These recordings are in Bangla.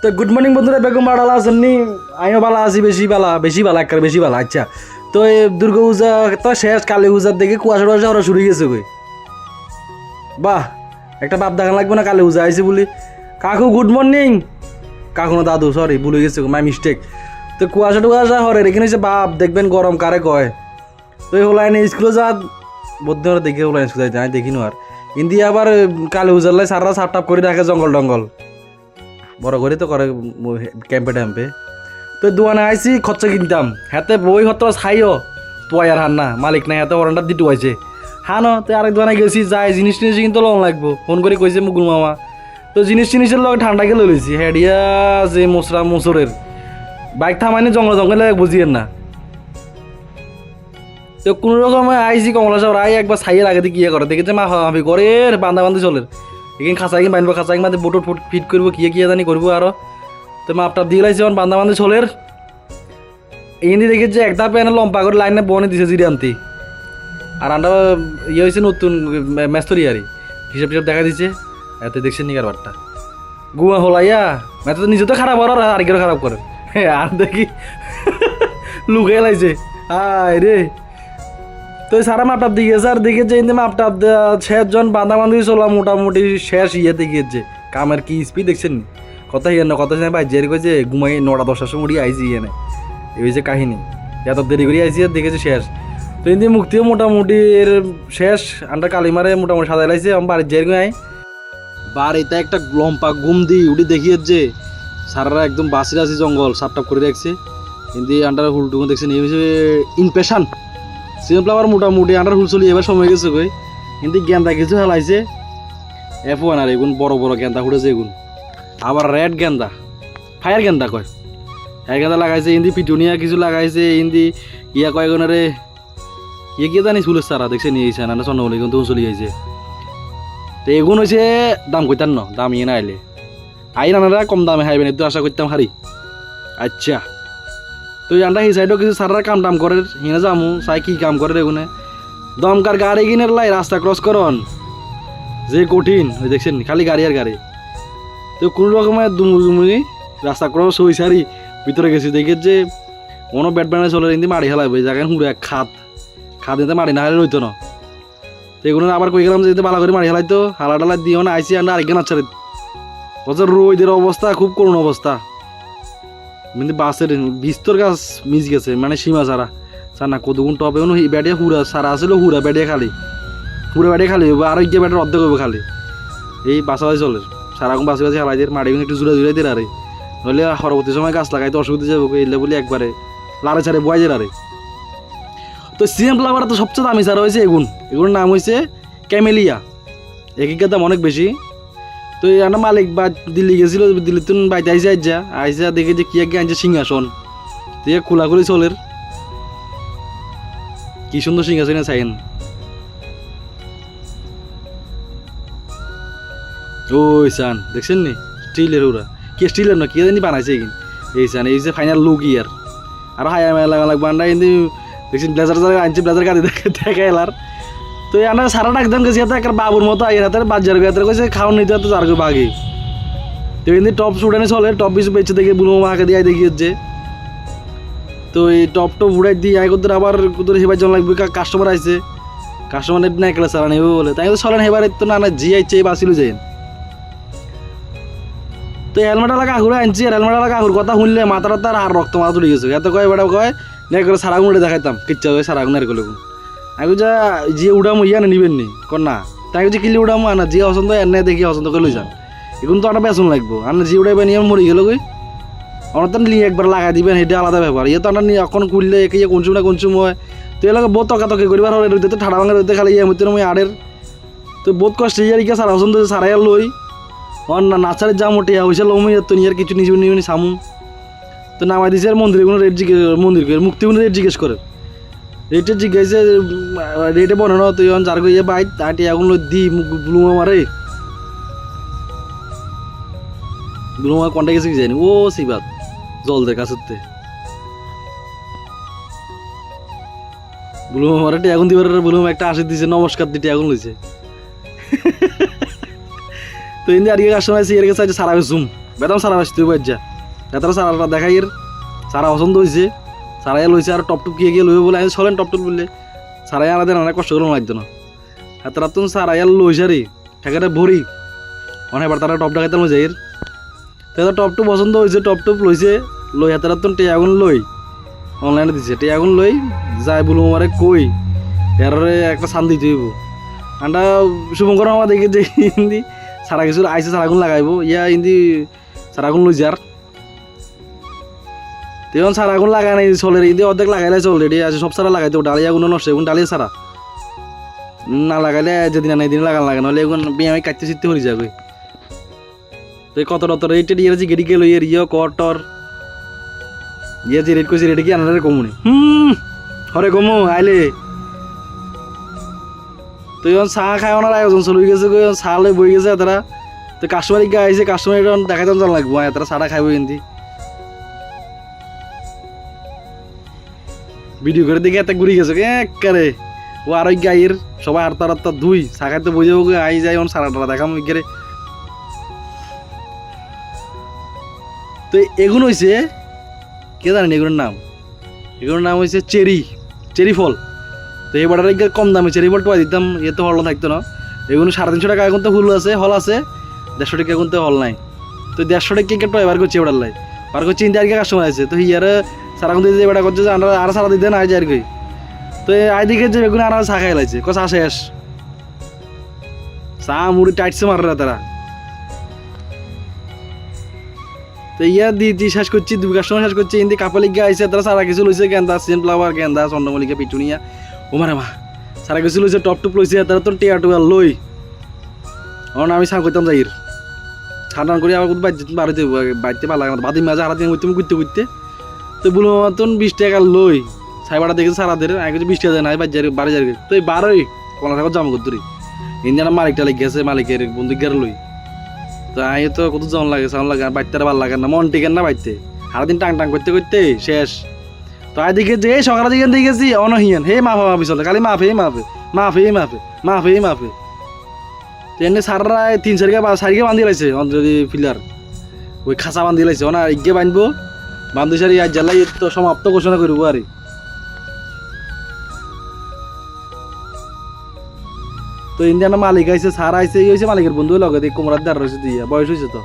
তো গুড মর্নিং বন্ধুরা, বেগম বাড়ালা আছেন নি? আমিও বালা আছি, বেশি বালা একটা বেশি বালা। আচ্ছা, তো এই দুর্গা পূজা তো শেষ, কালী পূজার দিকে কুয়াশা টুয়াশা ওরা শুরু গেছে কই। বাহ, একটা বাপ দেখান লাগবে না, কালী পূজা আইসি বলি। কাকু গুড মর্নিং। কাকু না দাদু, সরি ভুলে গেছে, মাই মিস্টেক। তো কুয়াশা টুয়াশা হরে এখানে হচ্ছে বাপ, দেখবেন গরম কারে কয়। তো এই হলাইনে স্কুলে যা বদ্ধ দেখে হলাইন স্কুল যাইতে আমি দেখিনো। আর ইন্দি আবার কালী পূজার লাই সারা সাপটাপ করে রাখে জঙ্গল টঙ্গল বড় করে তো করে ক্যাম্পে ট্যাম্পে। তো দোয়ানে আইসি খরচা কিনতাম, হাতে বই হতো খাইও তোয়াই আর হান না মালিক নাই, হাতে ওরানটা দিতে আইছে হানো। তো আরেক দোয়ানে গেছি, যাই জিনিস টিনিস কিন্তু লোন লাগবো, ফোন করে কইছে মুগুল মামা। তো জিনিস টিনিসের লগে ঠান্ডা গেলে লইছি হেডিয়া যে মোসরা মোসরের বাইক থামাইনি জঙ্গল জঙ্গলে বুঝিয়েন না। তো কোনো রকমে আইসি কমলা সাহেব আই একবার ছাইয়ের আগে দিয়ে করে দেখেছে মা হাফি করে বান্ধা বান্ধি চলের এখানে খাঁচাই বানবো, খাঁচাই মাঝে বোটর ফুট ফিট করবো, কিয়ে জানি করবো আরো। তো মাপটা দিয়ে লাইছে বান্ধা বান্ধি চলের এখানে দেখেছে একটা প্যানে লম্পা করে লাইনে বনে দিছে জিরে আনতে। আর আন্ডা ইয়ে হয়েছে নতুন মেস্তরি আরই হিসাব টিসাব দেখা দিচ্ছে, এতে দেখছেন নিকার বারটা গুয়া হলাইয়া মেতে তো নিজে তো খারাপ আর আরেকেরও খারাপ করে। হ্যাঁ আর দেখি লুকে লাইছে আয় রে। তো সারা মাপটাপ দিয়ে গেছে আর দেখেছে কিন্তু মাপটাপ শেষজন বাঁধাবান্ধি চলা মোটামুটি শেষ ইয়েতে গিয়েছে। কামের কি স্পিড দেখছেন কথা ইয়ে না কথা ভাই জের কইছে ঘুমাই 9টা-10টার সময় উড়িয়ে আইছি ইয়ে না, এই হয়েছে কাহিনী। এত দেরি করে আইসি আর দেখেছে শেষ। তো কিন্তু মুক্তিও মোটামুটি এর শেষ আন্ডার কালিমারে মোটামুটি সাজাই লাইছে আমার বাড়ির জের গাই বাড়িতে একটা লম্পা ঘুম দিই উঠি দেখিয়েছে সারারা একদম বাসি রাসি জঙ্গল সাপটাপ করে রাখছে। কিন্তু আন্ডার হুলটুকু দেখছেন এই হয়েছে ইনপেশান সিজন ফ্লাওয়ার মোটামুটি আন্ডার হুল চলি এবার সময় গেছে কই। কিন্তু গেন্দা কিছু হেলাইছে F1 আর এগুন বড় বড় গেন্দা ফুটেছে এগুন, আবার রেড গেন্দা ফায়ার গেন্দা কয়, ফায়ার গেন্দা লাগাইছে হিন্দি পিটুনিয়া কিছু লাগাইছে হিন্দি ইয়া কয় এগুনারে ইয়ে কি জানি ফুলের সারা দেখছে নিয়ে আইসা না চন্দ্রমল্লিক কিন্তু চলি আইছে। তো এগুন হয়েছে দাম কইতাম ন দাম ইয়ে না আইলে আইন আনারা কম দামে খাইবেন একটু আশা করতাম হারি। আচ্ছা, তো আন্ডা এই সাইডও কিছু সারার কাম টাম করে হিনে যামু চাই কি কাম করে এগুনে দমকার গাড়ি কিনের লাই রাস্তা ক্রস করন যে কঠিন ওই দেখছেন খালি গাড়ি আর গাড়ি। তো কোনো রকমের দুমুদুমুনি রাস্তা ক্রস হই সারি ভিতরে গেছি দেখে যে কোনো ব্যাটম্যানে চলে কিন্তু মারি হেলাইব এই জায়গায় হুড়ে খাত দিতে মারি না হালে রইতো না। তো এগুলো আবার কই গেলাম যেতে ভালো করে মারি হেলাইতো হালা টালা দিও না আইসি আন্ডা আরেকজন আচ্ছা বছর রোদের অবস্থা খুব করুণ অবস্থা। কিন্তু বাসের বিস্তর গাছ মিস গেছে মানে সীমা ছাড়া না কতগুণ টপ এখন ব্যাটিয়া হুড়া সারা আসলে হুড়া ব্যাটিয়া খালি হুড়া ব্যাটিয়া খালি হইব আর গিয়ে ব্যাটের অর্ধেক হইব খালি এই বাসাবাসি চলে সারাক্ষণ বাসি বাসি হালাই দিয়ে মাটি একটু জুড়ে জুড়ে দিয়ে আরে নইলে পরবর্তী সময় গাছ লাগাইতে অসুবিধা যাবো এলে বলি একবারে লাড়ে ছাড়ে বয় যায় আরে। তো সিএম ফ্লাওয়ার তো সবচেয়ে দামি ছাড়া হয়েছে এগুলোর নাম হয়েছে ক্যামেলিয়া, একের দাম অনেক বেশি। তো একটা মালিক বা দিল্লি গেছিল, দিল্লি তুন বাইতে আইসা দেখে যে কি আগে আনছে সিংহাসন দিয়ে খোলাখুলি চলের কি সুন্দর সিংহাসন চাইন। ওই সান দেখছেন নি স্টিলের ওরা কি স্টিলের না কি জানি বানাইছে এগিন এই সান এই যে ফাইনাল লুক ইয়ার আর হায়া মেলা লাগবে আন্ডা কিন্তু দেখছেন ব্লেজার আনছে ব্লেজার গাড়ি দেখে এলার। তো আমরা সারাটা একদম গেছি হাতে একটা বাবুর মতো আইয়ের হাতে বাজার হাতে কইছে খাওয়ান নিতে তো যার বাঘে। তো কিন্তু টপ শুটানে চলে টপ কিছু বেঁচে দেখে বুনো মাকে দিয়ে দেখিয়েছে। তো এই টপ উড়াই দিয়ে আয় করতে আবার কোথাও হেবার জন লাগবে কাস্টমার আইছে কাস্টমার না একলা চালা নেবে বলে তাই তো চলেন হেবার তো না জি আইছে বাঁচিল যাই। তো হেলমেট লাগা কাকুরে আনছি আর হেলমেট লাগা কাকুর কথা শুনলে মাথাটা তার আর রক্ত মাথা তুলে গেছে এত কয় বেটা কয় না করে সারাগুন দেখাইতাম কিচ্ছা হয় সারাগুন আর করলে আমি যা যে উড়ামো ইয়া না নিবেন নি কর না তাই যে কিলি উড়ামো আনা যে পছন্দ এনে দেখি পছন্দ করে লই যান এখন তো একটা বেতন লাগবো আর যে উড়াইবেন ইয়ে মরি গেল কই আমার তো নিয়ে একবার লাগাই দিবেন সেটা আলাদা ব্যাপার ইয়ে তো আমরা এখন করলে একে কনসুম না কনসুম হয়। তো এলাকা বহুত তকাতকি করিবার হলে রইতে তো ঠাড়া ভাঙা রইতে খালি ইয়ে মতো মই আড়ের তো বহুত কষ্ট ইয়ার ইকা সারা পছন্দ সারাই লই আর না নাচারের যা মোটে হয়েছে লমি তো নিয়ে কিছু নিজে নিয়ে সামু। তো নামাই দিছে আর মন্দিরে কোনো রেট মন্দির করে মুক্তি কোনো রেট জিজ্ঞেস করে রেটে জিজ্ঞাসা রেটে বনে না তুই যার ইয়ে বাইক আটি এখন দি ব্লুমা মারে ব্লুমা কন্ট্যাক্ট গেছে কি জানি ও সিবাত জলদের কাছে ব্লুমা মারে এখন দিবার ব্লুমা একটা আসে দিছে নমস্কার দিতে এখন লইছে। তো ইন্দি আর কাস্টমার আছে এর কাছে সারা জুম বেতন সারা আসতে বাজ্যা এতটা সারাটা দেখাই সারা পছন্দ হয়েছে সারাই লইছে আর টপটুপ গিয়ে গিয়ে লইবে বলে আমি চলেন টপটুপ বললে সারাই আলাদা অনেক কষ্ট করে লাগতো না এতটা তো সারাই লইছে রে ঠেকাটা ভরি অনেকবার তারা টপ ডাকাইতে লই যাই তো টপটুপ পছন্দ হয়েছে টপটুপ লইছে লই এতটা তো টিয়াগুন লই অনলাইনে দিছে টিয়াগুন লই যাই বলবো আমারে কই এরে একটা শান দিতে হইব আন্ডা শুভঙ্কর আমার দেখে যে হিন্দি সারা কিছু আইসে সারাগুন লাগাইবো ইয়া হিন্দি সারাগুন লই যার তখন সারাগুন লাগাই নাই চলে হিন্দি অর্ধেক লাগাইলে অলরেডি আছে সব সারা লাগাইতে ডালিয়াগুলো নষ্ট এগুন ডালিয়া সারা না লাগাইলে যেদিন না দিন লাগান লাগে নাহলে এগুন আমি কাটতে শিখতে হয়ে যাবে তো কত টত রেটে দিয়ে গেড়ি গেল ইয়ে কটর ইয়ে যে রেট করছে রেটে কি আনারে কমুনি হরে কমু আইলে তো এখন চাহ খাই ওনার আয়োজন চলে গেছে চাহ লই বই গেছে তারা তো কাস্টমার গা আইছে কাস্টমার দেখাইতে জান লাগবো তারা চাটা খাইব হিন্দি ভিডিও করে দেখে এত ঘুরি গেছে একেবারে ও আর ওই গাইয়ের সবাই আটটা দুই চা খাইতে বই যাবো আই যাই এখন সারা টারা দেখাম ওইখানে তো এগুলো হয়েছে কে জানেন এগুলোর নাম হয়েছে চেরি ফল তো এই বাটার কম দামে চেরি ফল টোয়া দিতাম ইয়ে তো হল থাকতো না এগুলো 350 টাকা এখন তো ফুল আছে হল আছে 150 টাকা এখন তো হল নাই তো 150 টাকা কে টোয়া বার করছে এবার লাই বার করছে ইন্ডিয়ার কে কাস্টমার আছে তো ইয়ারে সারাক্ষণ দিতে এবার করছে যে আর সারা দিতে না আজ আর কি তো আই দিকে যে বেগুন আর চা খাই লাগছে চা শেষ চা মুড়ি টাইটসে মাররা তারা তো ইয়া দি শেষ করছি দুই কাস্টমার শেষ করছি ইন্দি কাপালিকা আইসে তারা সারা কিছু লইছে গেন্দা সিনফ্লাওয়ার গেন্দা চন্দ্রমল্লিকা পিটুনিয়া ও মারে মা সারা কিছু লইছে টপ লইছে তারা তো টিয়া টুয়া লই আমি চা করতাম যাইর ছাড়ান করি আবার বাড়িতে বাড়িতে ভালো লাগে না বাদি মাঝে হারা দিন তুমি ঘুরতে ঘুরতে তো বলো মতন 20 টাকা লই সাইবাটা দেখেছে সারাদের আগে 20 টাকা নাই বাড়ি যাই তো এই 12ই কোন টাকা জামা করতুরি ইন্ডিয়ানা মালিকটা লেগে গেছে মালিকের বন্ধু গের লই তো আই তো কত জন লাগে সাউন্ড লাগে বাইতে ভালো লাগে না মন টিকেন না বাইতে সারাদিন টাং করতে করতে শেষ তো আই দিকে যে সকালের দিকে দেখেছি অনহিয়ান হে মাফি চলে খালি মাফে তো এনে সাররা 3-4 সারিকে বান্ধি লাইছে যদি ফিলার ওই খাঁচা বান্ধি লাইছে না ইগে বাঁধবো বান্ধি সারি আজ জ্বালাই তো সমাপ্ত ঘোষণা করবো আর তো ইন্ডিয়ানা মালিক আইছে সার আইছে এই হয়েছে মালিকের বন্ধু লগে দিয়ে কোমরার দ্বার রয়েছে দিয়া বয়স হয়েছে তো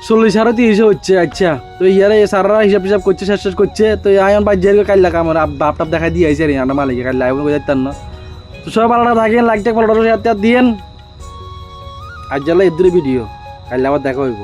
40 আর 30 হচ্ছে আচ্ছা তো ইয়ারে সাররা হিসাব করছে শেষ করছে তো আয়ন বাই জের কাল লাগা আমার বাপটাপ দেখা দিয়ে আইছে রে মালিকে কাল লাইভ করে যাইতাম না তো সব ভালো থাকেন লাইক টাক ফলো দিয়েন আজ জ্বালা এর ভিডিও কাল আবার দেখা হইব।